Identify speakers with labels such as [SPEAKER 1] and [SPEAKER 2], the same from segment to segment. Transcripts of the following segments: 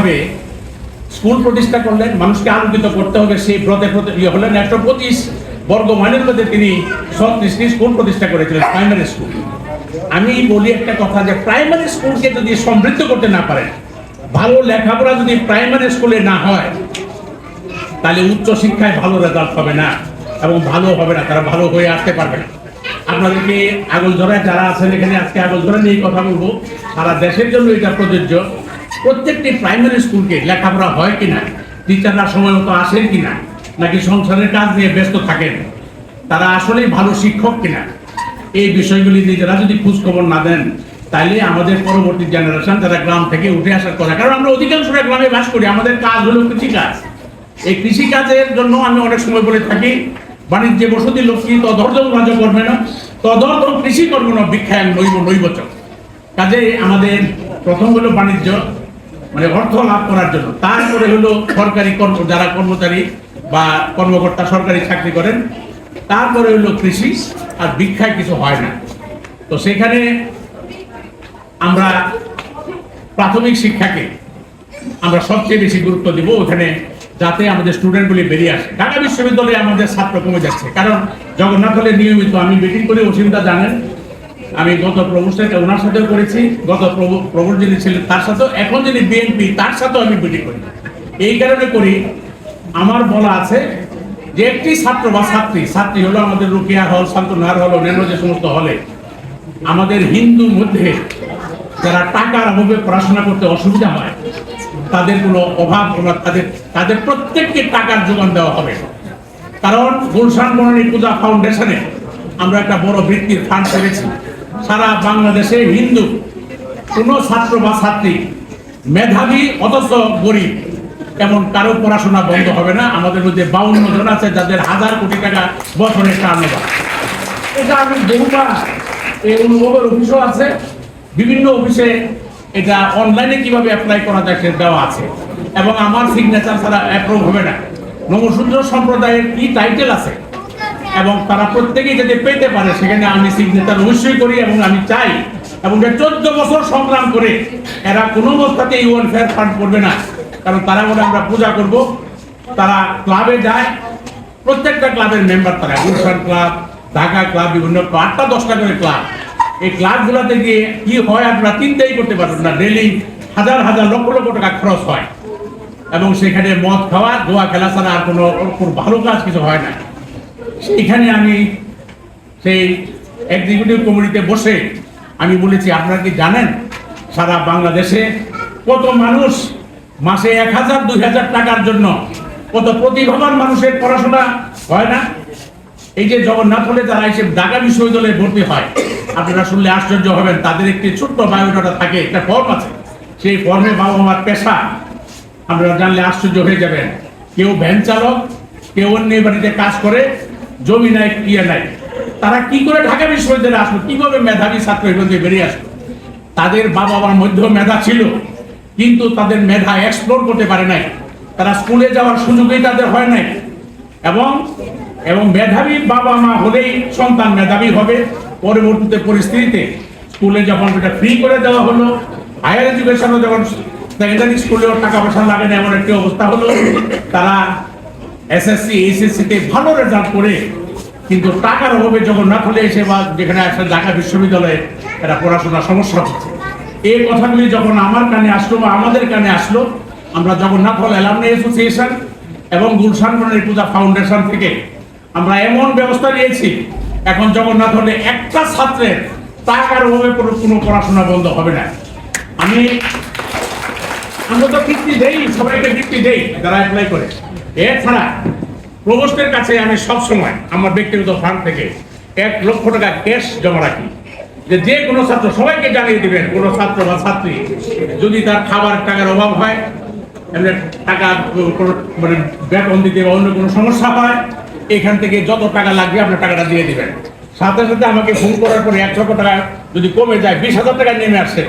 [SPEAKER 1] ভাবে স্কুল প্রতিষ্ঠা করলেন, মানুষকে আলোকিত করতে হবে সেই ব্রতে হলেন। 125 বর্গ মাইলের মধ্যে তিনি 36টি স্কুল প্রতিষ্ঠা করেছিলেন, প্রাইমারি স্কুল। আমি বলি একটা কথা, যে প্রাইমারি স্কুলকে যদি সমৃদ্ধ করতে না পারেন, ভালো লেখাপড়া যদি প্রাইমারি স্কুলে না হয়, তাহলে উচ্চ শিক্ষায় ভালো রেজাল্ট হবে না এবং ভালো হবে না, তারা ভালো হয়ে আসতে পারবে না। আপনাদেরকে আগলঝোড়ায় যারা আছেন এখানে, আজকে আগলঝোড়া নিয়ে কথা বলবো, সারা দেশের জন্য এটা প্রযোজ্য। প্রত্যেকটি প্রাইমারি স্কুলকে লেখাপড়া হয় কিনা, টিচাররা সময় মতো আসেন কিনা, নাকি সংসারের কাজ নিয়ে ব্যস্ত থাকেন, তারা আসলেই ভালো শিক্ষক কিনা, এই বিষয়গুলি নিজেরা যদি খোঁজ খবর না দেন, তাইলে আমাদের পরবর্তী জেনারেশন যারা গ্রাম থেকে উঠে আসার কথা, কারণ আমরা অধিকাংশটা গ্রামে বাস করি, আমাদের কাজ হলো কৃষিকাজ। এই কৃষিকাজের জন্য আমি অনেক সময় বলে থাকি, বাণিজ্যে বসতি লক্ষ্মী তদর্থম রাজ্য করবে না, তদর্থম কৃষি করবো না, ভিক্ষায়ন নৈবচ। কাজে আমাদের প্রথম হলো বাণিজ্য, মানে অর্থ লাভ করার জন্য, তারপরে হলো সরকারি যারা কর্মচারী বা কর্মকর্তা সরকারি চাকরি করেন, তারপরে হলো কৃষি, আর ভিক্ষায় কিছু হয় না। তো সেখানে আমরা প্রাথমিক শিক্ষাকে আমরা সবচেয়ে বেশি গুরুত্ব দিব, ওখানে যাতে আমাদের স্টুডেন্টগুলি বেরিয়ে আসে। ঢাকা বিশ্ববিদ্যালয়ে আমাদের ছাত্র কমে যাচ্ছে, কারণ জগন্নাথ হলে নিয়মিত আমি মিটিং করে, অসীমদা জানেন, আমি গত প্রভুষ্ঠকে ওনার সাথেও করেছি, গত প্রভুর যিনি ছিলেন তার সাথেও, এখন যিনি বিএনপি তার সাথেও আমি মিটিং করি। এই কারণে করি, আমার বলা আছে যে একটি ছাত্র বা ছাত্রী হলো আমাদের রুকিয়া হল, শান্তনার হল, অন্যান্য যে সমস্ত হলে আমাদের হিন্দু মধ্যে যারা টাকার অভাবে পড়াশোনা করতে অসুবিধা হয়, তাদের কোনো অভাব, তাদের প্রত্যেককে টাকার যোগান দেওয়া হবে। কারণ গুলশান বনানী পূজা ফাউন্ডেশনে আমরা একটা বড় বৃত্তির ফান্ড করেছি। সারা বাংলাদেশে হিন্দু কোনো ছাত্র বা ছাত্রী, মেধাবী অথচ গরিব, এমন কারো পড়াশোনা বন্ধ হবে না। আমাদের মধ্যে 52 জন আছে যাদের 1000 কোটি টাকা বছরে টার্নওভার। এটা আমি বহুবার এই অনুভবের অফিসও আছে, বিভিন্ন অফিসে এটা অনলাইনে কিভাবে অ্যাপ্লাই করা যায় সে দেওয়া আছে, এবং আমার সিগনেচার ছাড়া অ্যাপ্রুভ হবে না। নমশূদ্র সম্প্রদায়ের কি টাইটেল আছে এবং তারা প্রত্যেকেই যদি পেতে পারে, সেখানে আমি সিগনেচার অবশ্যই করি এবং আমি চাই, এবং 14 বছর সংগ্রাম করে এরা কোনো অবস্থাতে এই ওয়েলফেয়ার ফান্ড করবে না। কারণ তারা বলে আমরা পূজা করব, তারা ক্লাবে যায়, প্রত্যেকটা ক্লাবের মেম্বার তারা, গুলশান ক্লাব, ঢাকা ক্লাব, বিভিন্ন 8টা 10টা করে ক্লাব। এই ক্লাবগুলোতে গিয়ে কি হয় আপনারা চিন্তাই করতে পারবেন না, ডেলি হাজার হাজার লক্ষ লক্ষ টাকা খরচ হয়, এবং সেখানে মদ খাওয়া, জোয়া খেলা ছাড়া আর কোনো ভালো কাজ কিছু হয় না। সেইখানে আমি সেই এক্সিকিউটিভ কমিটিতে বসে আমি বলেছি, আপনারা কি জানেন সারা বাংলাদেশে কত মানুষ মাসে 1000-2000 টাকার জন্য, কত প্রতিভাবান মানুষের পড়াশোনা হয় না? এই যে জগন্নাথ হলে যারা এসে ঢাকা বিশ্ববিদ্যালয়ে ভর্তি হয়, আপনারা শুনলে আশ্চর্য হবেন, তাদের একটি ছোট্ট বায়োডাটা থাকে, একটা ফর্ম আছে, সেই ফর্মে বাবা মার পেশা আপনারা জানলে আশ্চর্য হয়ে যাবেন। কেউ ভ্যান চালক, কেউ অন্য বাড়িতে কাজ করে, জমি নাই, ইয়ে নাই। তারা কি করে ঢাকা বিশ্ববিদ্যালয়ে আসলো, কিভাবে মেধাবী ছাত্র এখান থেকে বেরিয়ে আসলো? তাদের বাবা মার মধ্যেও মেধা ছিল, কিন্তু তাদের মেধা এক্সপ্লোর করতে পারে নাই, তারা স্কুলে যাওয়ার সুযোগই তাদের হয় নাই। এবং মেধাবী বাবা মা হলেই সন্তান মেধাবী হবে। পরবর্তীতে পরিস্থিতিতে স্কুলে যখন এটা ফ্রি করে দেওয়া হলো, হায়ার এডুকেশনও যখন সেকেন্ডারি স্কুলেও টাকা পয়সা লাগে না, এমন একটি অবস্থা হলো, তারা এসএসসি এইচএসসিতে ভালো রেজাল্ট করে, কিন্তু টাকার অভাবে জগন্নাথ হলে এসে বা যেখানে আসলে ঢাকা বিশ্ববিদ্যালয়ে এটা পড়াশোনার সমস্যা হচ্ছে। এই কথাগুলি যখন আমার কানে আসলো বা আমাদের কানে আসলো, আমরা জগন্নাথ হল অ্যালামনি অ্যাসোসিয়েশন এবং গুলশান বনানী পূজা ফাউন্ডেশন থেকে আমরা এমন ব্যবস্থা নিয়েছি, এখন জগন্নাথ হলে একটা ছাত্রের টাকার অভাবে কোনো পড়াশোনা বন্ধ হবে না। আমরা তো বৃত্তি দেই, সবাইকে বৃত্তি দেই যারা অ্যাপ্লাই করে। এছাড়া প্রভোস্টের কাছে আমি সবসময় আমার ব্যক্তিগত ফান্ড থেকে 1 লক্ষ টাকা ক্যাশ জমা রাখি, যে কোনো ছাত্র, সবাইকে জানিয়ে দিবেন, কোনো ছাত্র বা ছাত্রী যদি তার খাবার টাকার অভাব হয়, টাকা মানে বেতন দিতে বা অন্য কোনো সমস্যা হয়, এখান থেকে যত টাকা লাগবে আপনার টাকাটা দিয়ে দিবেন। সাথে সাথে আমাকে ফোন করার পরে 1 লক্ষ টাকা যদি কমে যায়, 20,000 টাকা নেমে আসে,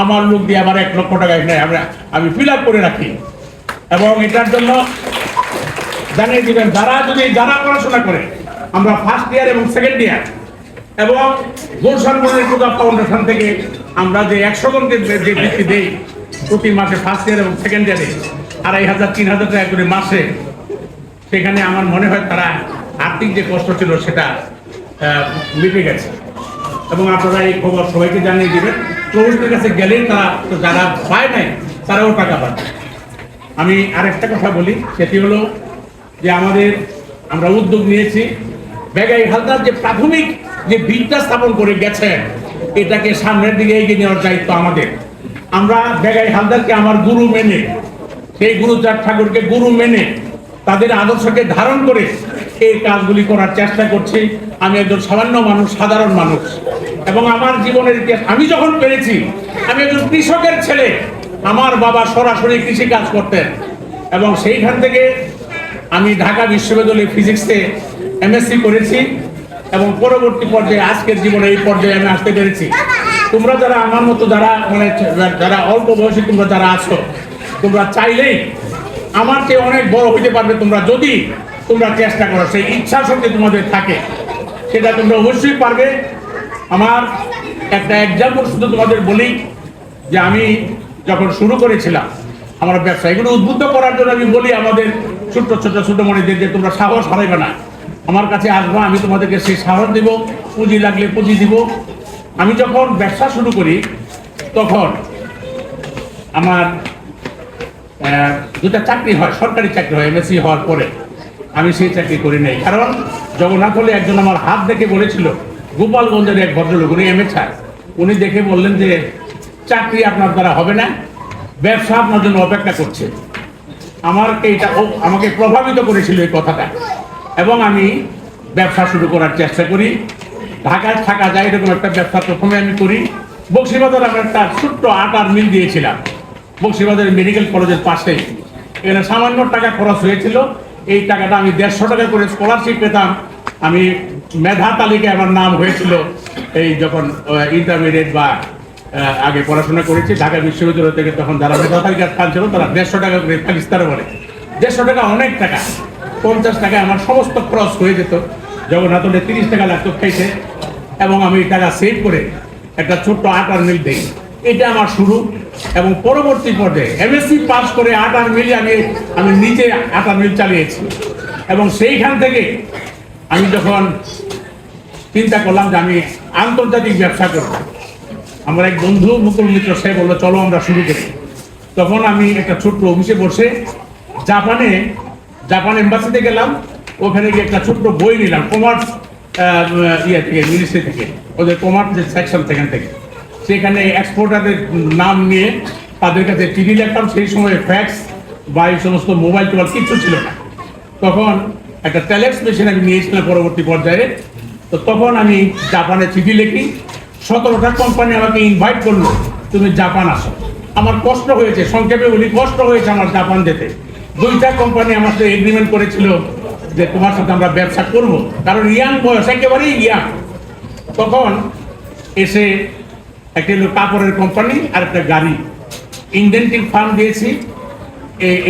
[SPEAKER 1] আমার লোক দিয়ে আবার 1 লক্ষ টাকা এখানে আমি ফিল আপ করে রাখি। এবং এটার জন্য জানিয়ে দিবেন, যারা পড়াশোনা করে, আমরা ফার্স্ট ইয়ার এবং সেকেন্ড ইয়ার এবং গুলশান বনানী পূজা ফাউন্ডেশন থেকে আমরা যে 100 জনকে যে বৃত্তি দেই, প্রতি মাসে ফার্স্ট ইয়ার এবং সেকেন্ড ইয়ারে 2500-3000 টাকা করে মাসে, সেখানে আমার মনে হয় তারা আর্থিক যে কষ্ট ছিল সেটা মিটে গেছে। এবং আপনারা এই খবর সবাইকে জানিয়ে দেবেন, প্রভুদের কাছে গেলেই তারা তো যারা পায় নাই তারাও টাকা পায়। আমি আরেকটা কথা বলি, সেটি হলো যে আমরা উদ্যোগ নিয়েছি বেগাই হালদার যে প্রাথমিক যে ভিতটা স্থাপন করে গেছেন, এটাকে সামনের দিকে এগিয়ে নেওয়ার দায়িত্ব আমাদের। আমরা বেগাই হালদারকে আমার গুরু মেনে, সেই গুরুচাঁদ ঠাকুরকে গুরু মেনে, তাদের আদর্শকে ধারণ করে এই কাজগুলি করার চেষ্টা করছি। আমি একজন সামান্য মানুষ, সাধারণ মানুষ, এবং আমার জীবনের ইতিহাস আমি যখন পেরেছি, আমি একজন কৃষকের ছেলে। আমার বাবা সরাসরি কৃষি কাজ করতেন, এবং সেইখান থেকে আমি ঢাকা বিশ্ববিদ্যালয়ে ফিজিক্সে এমএসসি করেছি, এবং পরবর্তী পর্যায়ে আজকের জীবনে এই পর্যায়ে আমি আসতে পেরেছি। তোমরা যারা আমার মতো যারা অল্প বয়সী তোমরা যারা আছো, তোমরা চাইলেই আমার চেয়ে অনেক বড় হইতে পারবে তোমরা, যদি তোমরা চেষ্টা করো, সেই ইচ্ছা শক্তি তোমাদের থাকে, সেটা তোমরা অবশ্যই পারবে। আমার একটা এক্সাম্পল শুধু তোমাদের বলি, যে আমি যখন শুরু করেছিলাম আমার ব্যবসা, এগুলো উদ্বুদ্ধ করার জন্য আমি বলি আমাদের ছোট মনিদের যে তোমরা সাহস হারাইবে না, আমার কাছে আসবো, আমি তোমাদেরকে সেই সাহস দিব, পুঁজি লাগলে পুঁজি দিব। আমি যখন ব্যবসা শুরু করি তখন আমার দুটা চাকরি হয়, সরকারি চাকরি হয় এমএসসি হওয়ার পরে। আমি সেই চাকরি করি নাই, কারণ জগন্নাথ হলে একজন আমার হাত দেখে বলেছিল, গোপালগঞ্জের এক ভদ্রলোক, উনি এমএ স্যার, উনি দেখে বললেন যে চাকরি আপনার দ্বারা হবে না, ব্যবসা আপনার জন্য অপেক্ষা করছে। আমাকে প্রভাবিত করেছিল এই কথাটা, এবং আমি ব্যবসা শুরু করার চেষ্টা করি। ঢাকায় থাকা যায় এরকম একটা ব্যবসা প্রথমে আমি করি। বক্সিবাজার আমরা একটা ছোট্ট আটার মিল দিয়েছিলাম, বক্সিবাজার মেডিকেল কলেজের পাশেই। এখানে সামান্য টাকা খরচ হয়েছিল, এই টাকাটা আমি 150 টাকা করে স্কলারশিপ পেতাম। আমি মেধা তালিকায় আমার নাম হয়েছিল, এই যখন ইন্টারমিডিয়েট বা আগে পড়াশোনা করেছি ঢাকা বিশ্ববিদ্যালয় থেকে, তখন যারা মেধা তালিকার স্থান ছিল তারা 150 টাকা করে পাকিস্তানে বলে। 150 টাকা অনেক টাকা, 50 টাকায় আমার সমস্ত খরচ হয়ে যেত। জগন্নাথ হলে 30 টাকা লাগতো খাইতে, এবং আমি টাকা সেভ করে একটা ছোট্ট আটার মিল দিই। এটা আমার শুরু, এবং পরবর্তী পর্যায়ে এমএসসি পাস করে আটার মিলে আমি নিজে আটার মিল চালিয়েছি। এবং সেইখান থেকে আমি যখন চিন্তা করলাম যে আমি আন্তর্জাতিক ব্যবসা করব, আমার এক বন্ধু মুকুল মিত্র সে বললো চলো আমরা শুরু করি। তখন আমি একটা ছোট্ট অফিসে বসে জাপান এম্বাসিতে গেলাম, ওখানে গিয়ে একটা ছোট্ট বই নিলাম, কমার্স থেকে, মিনিস্ট্রি থেকে, ওদের কমার্স যে সেকশন থেকে। সেখানে এক্সপোর্টারদের নাম নিয়ে তাদের কাছে চিঠি লিখতাম। সেই সময় ফ্যাক্স বা এই সমস্ত মোবাইল টোবাইল কিচ্ছু ছিল না। তখন একটা টেলেক্স মেশিন আমি নিয়েছিলাম পরবর্তী পর্যায়ে। তো তখন আমি জাপানে চিঠি লিখি, 17টা কোম্পানি আমাকে ইনভাইট করলো, তুমি জাপান আসো। আমার কষ্ট হয়েছে, সংক্ষেপে বলি, কষ্ট হয়েছে আমার জাপান যেতে। 2টা কোম্পানি আমার সাথে এগ্রিমেন্ট করেছিল যে তোমার সাথে আমরা ব্যবসা করব, কারণ ইয়াং বয়স, একেবারেই ইয়াং। তখন এসে একটা হলো কাপড়ের কোম্পানি আর একটা গাড়ি, ইনডেন্টিং ফার্ম দিয়েছি।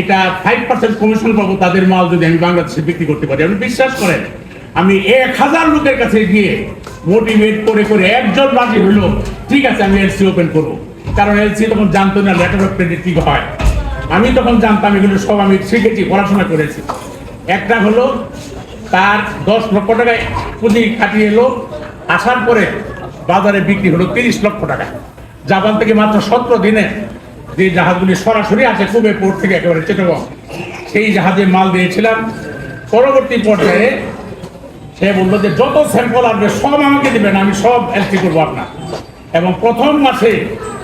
[SPEAKER 1] এটা 5% কমিশন পাবো তাদের মাল যদি আমি বাংলাদেশে বিক্রি করতে পারি। আপনি বিশ্বাস করেন, আমি 1000 লোকের কাছে গিয়ে মোটিভেট করে একজন রাজি হলো, ঠিক আছে আমি এলসি ওপেন করবো। কারণ এলসি তখন জানতো না লেটার অফ ক্রেডিট কি হয়, আমি তখন জানতাম। এগুলো সব আমি শিখেছি, পড়াশোনা করেছি। একটা হলো তার 10 লক্ষ টাকায় পুঁজি কাটিয়ে এলো, আসার পরে বাজারে বিক্রি হলো 30 লক্ষ টাকা। জাপান থেকে মাত্র 17 দিনে যে জাহাজগুলি সরাসরি আছে কুবে পোর্ট থেকে একেবারে চিটাগং, সেই জাহাজে মাল দিয়েছিলাম। পরবর্তী পর্যায়ে সে বললো যে যত স্যাম্পল আসবে সব আমাকে দেবেন, আমি সব এলসি করবো আপনার। এবং প্রথম মাসে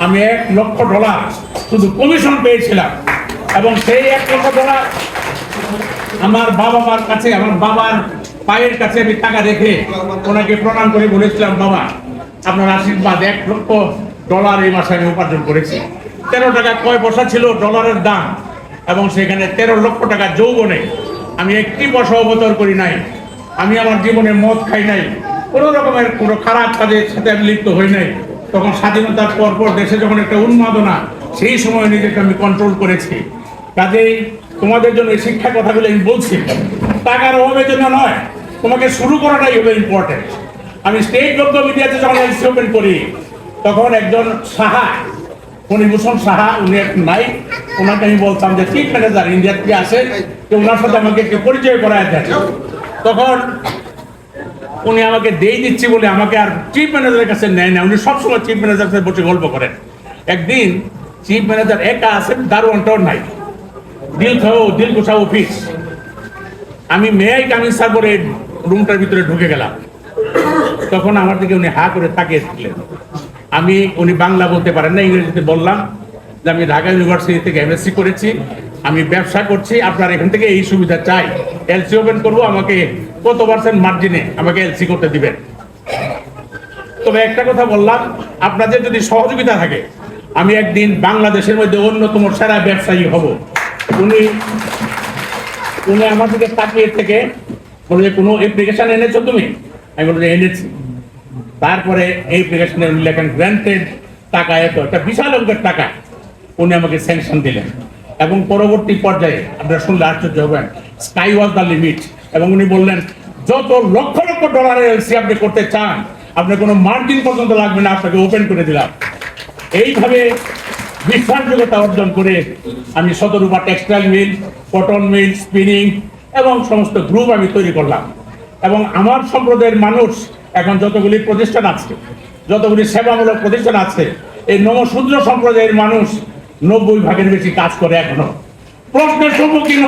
[SPEAKER 1] আমি $1 লক্ষ শুধু কমিশন পেয়েছিলাম। এবং সেই $1 লক্ষ আমার বাবা মার কাছে, আমার বাবার পায়ের কাছে আমি টাকা রেখে ওনাকে প্রণাম করে বলেছিলাম, বাবা আপনার আশীর্বাদ, $1 লক্ষ এই মাসে আমি উপার্জন করেছি। 13 টাকা কয় পয়সা ছিল ডলারের দাম, এবং সেখানে 13 লক্ষ টাকা যৌবনে আমি একটি পয়সা অবতর করি নাই। আমি আমার জীবনে মদ খাই নাই, কোনো রকমের কোনো খারাপ কাজের সাথে আমি লিপ্ত হই নাই। তখন স্বাধীনতার পর দেশে যখন একটা উন্মাদনা, সেই সময় নিজেকে আমি কন্ট্রোল করেছি। কাজেই তোমাদের জন্য এই শিক্ষা কথাগুলো আমি বলছি, টাকার অভাবের জন্য নয়, তোমাকে শুরু করাটাই হলো ইম্পর্টেন্ট। আমি স্টেট গভর্নমেন্ট মিডিয়াতে যখন এলসি ওপেন করি, তখন একজন সাহা ফণিভূষণ সাহা, উনি এক নাইক, ওনাকে আমি বলতাম যে চিফ ম্যানেজার ইন্ডিয়ার কি আছে, তো ওনার সাথে আমাকে একটু পরিচয় করায় দেন। তখন উনি আমাকে দিয়ে দিচ্ছি বলে আমাকে আর চিফ ম্যানেজারের কাছে নেয় না, উনি সবসময় চিফ ম্যানেজারের সাথে বসে গল্প করেন। একদিন চিফ ম্যানেজার একা আছেন, দারোয়ানটাও নাই, দিল কুশা অফিস। আমি মেয়াই কামিন স্যার করে রুমটার ভিতরে ঢুকে গেলাম। তখন আমার দিকে উনি হা করে তাকিয়ে থাকলেন। উনি বাংলা বলতে পারেন না, ইংরেজিতে বললাম যে আমি ঢাকা ইউনিভার্সিটি থেকে এমএসসি করেছি, আমি ব্যবসা করছি, আপনার এখান থেকে এই সুবিধা চাই, এলসি ওপেন করবো, আমাকে কত পার্সেন্ট মার্জিনে আমাকে এলসি করতে দিবেন। তবে একটা কথা বললাম, আপনাদের যদি সহযোগিতা থাকে আমি একদিন বাংলাদেশের মধ্যে অন্যতম সেরা ব্যবসায়ী হব। উনি আমার দিকে তাকিয়ে থেকে বলে যে কোনো অ্যাপ্লিকেশন এনেছো তুমি? আমি বলি যে এনেছি। তারপরে এই অ্যাপ্লিকেশনে উনি লেখেন গ্র্যান্টেড, টাকা এত, একটা বিশাল অঙ্কের টাকা উনি আমাকে স্যাংশন দিলেন। এবং পরবর্তী পর্যায়ে আপনারা শুনলে আশ্চর্য হবেন, স্কাই ওয়াজ দ্য লিমিট। এবং উনি বললেন যত লক্ষ লক্ষ ডলারের এলসি আপনি করতে চান, আপনার কোনো মার্জিন পর্যন্ত লাগবে না, আপনাকে ওপেন করে দিলাম। এইভাবে বিশ্বাসযোগ্যতা অর্জন করে আমি Shatarupa textile mill, cotton mill, spinning এবং সমস্ত গ্রুপ আমি তৈরি করলাম। এবং আমার সম্প্রদায়ের মানুষ এখন যতগুলি প্রতিষ্ঠান আছে, যতগুলি সেবামূলক প্রতিষ্ঠান আছে, এই নমশূদ্র সম্প্রদায়ের মানুষ 90 ভাগের বেশি কাজ করে এখনো। প্রশ্নের সম্মুখীন